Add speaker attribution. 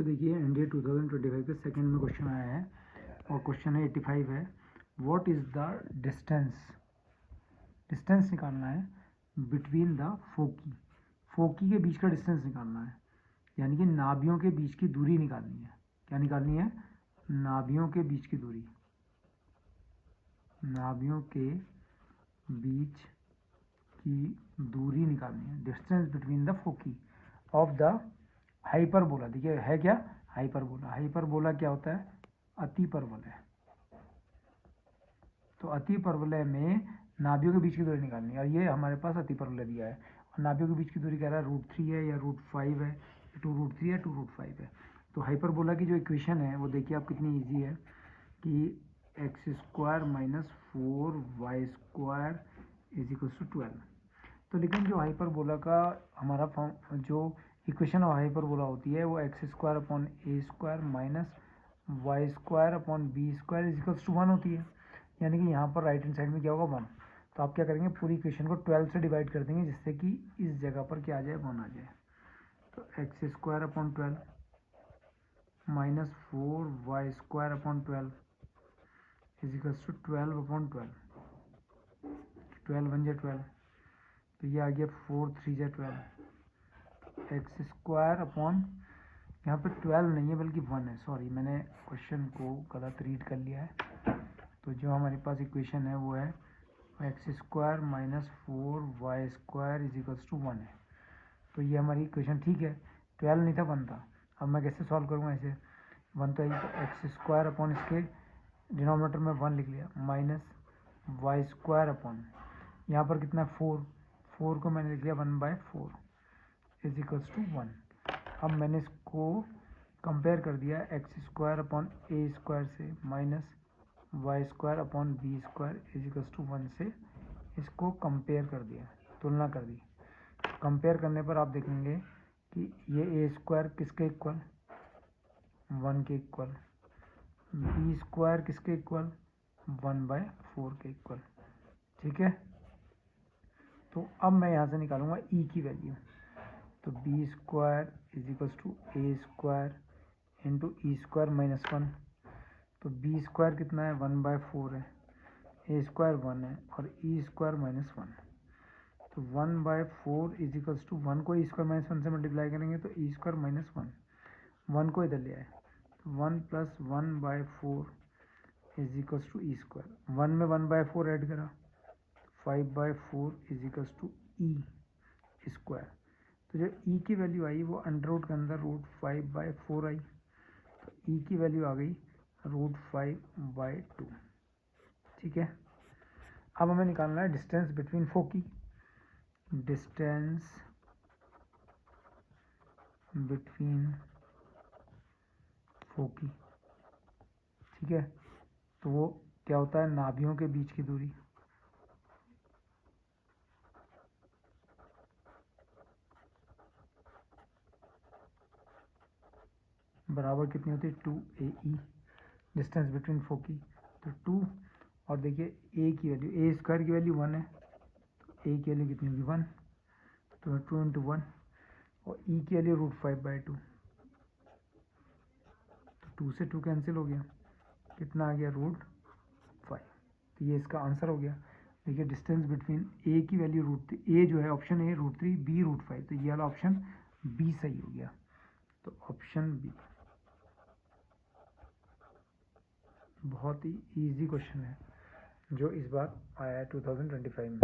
Speaker 1: बच्चों देखिए एनडीए 2025 के सेकंड में क्वेश्चन आया है और क्वेश्चन है 85 है। व्हाट इज़ द डिस्टेंस निकालना है बिटवीन द फोकी के बीच का डिस्टेंस निकालना है, यानी कि नाभियों के बीच की दूरी निकालनी है। क्या निकालनी है? नाभियों के बीच की दूरी, नाभियों के बीच की दूरी निकालनी है। Distance between the foci of the hyperbola. देखिए है क्या? हाइपरबोला। हाइपरबोला क्या होता है? अतिपरवलय। तो अतिपरवलय में नाभियों के बीच की दूरी निकालनी है और ये हमारे पास अतिपरवलय दिया है और नाभियों के बीच की दूरी कह रहा है √3 है या √5 है, 2√3 है 2√5 है। तो हाइपरबोला की जो इक्वेशन है वो देखिए आप कितनी ईजी है कि x² - 4y² = 12। तो लेकिन जो हाइपरबोला का हमारा जो इक्वेशन ऑफ हाइपरबोला होती है वो x² - a² - y² = 1 होती है, यानी कि यहाँ पर राइट हैंड साइड में क्या होगा? 1। तो आप क्या करेंगे? पूरी इक्वेशन को 12 से डिवाइड कर देंगे जिससे कि इस जगह पर क्या आ जाए? 1 आ जाए। तो x² - 12 - 4y² = 12 = 12/12। 12 1 = 12, तो ये आ गया 4 3 = 12। x² अपॉन, यहाँ पे 12 नहीं है बल्कि 1 है, सॉरी मैंने क्वेश्चन को गलत रीड कर लिया है। तो जो हमारे पास इक्वेशन है वो है x² - 4y² = 1 है। तो ये हमारी इक्वेशन ठीक है। 12 नहीं था, 1 था। अब मैं कैसे सॉल्व करूँगा ऐसे? 1 तो x² अपॉन इसके डिनोमिनेटर में 1 लिख लिया माइनस y² अपॉन यहाँ पर कितना है? 4 को मैंने लिख लिया 1/4 = 1। अब मैंने इसको कंपेयर कर दिया x² अपॉन a² से माइनस y² अपॉन b² = 1 से, इसको कंपेयर कर दिया, तुलना कर दी। कंपेयर करने पर आप देखेंगे कि ये a² किसके इक्वल? 1 के इक्वल। b² किसके इक्वल? 1/4 के इक्वल। ठीक है, तो अब मैं यहाँ से निकालूंगा e की वैल्यू। तो b² = a² इंटू e² - 1। तो b² कितना है? 1/4 है, a² 1 है और e² - 1। तो 1/4 = 1 को e² - 1 से मल्टीप्लाई करेंगे तो e² - 1, 1 को इधर ले आए तो 1 + 1/4 = e²। 1 में 1/4 ऐड करा, 5/4 = e²। तो जो e की वैल्यू आई वो अंडर रूट के अंदर √5/4 आई, तो e की वैल्यू आ गई √5/2। ठीक है, अब हमें निकालना है डिस्टेंस बिटवीन फोकी। डिस्टेंस बिटवीन फोकी, ठीक है, तो वो क्या होता है? नाभियों के बीच की दूरी। बराबर कितनी होती है? 2ae। डिस्टेंस बिटवीन फोकी तो 2, और देखिए a की वैल्यू, a² की वैल्यू 1 है, तो a की वैल्यू कितनी होगी? 1, तो 2 × 1, और e की वैल्यू √5/2, तो 2 से 2 कैंसिल हो गया, कितना आ गया? √5। तो ये इसका आंसर हो गया। देखिए डिस्टेंस बिटवीन a की वैल्यू a जो है ऑप्शन ए √3, b √5, तो ये वाला ऑप्शन बी सही हो गया। तो ऑप्शन बी बहुत ही इजी क्वेश्चन है जो इस बार आया है 2025 में।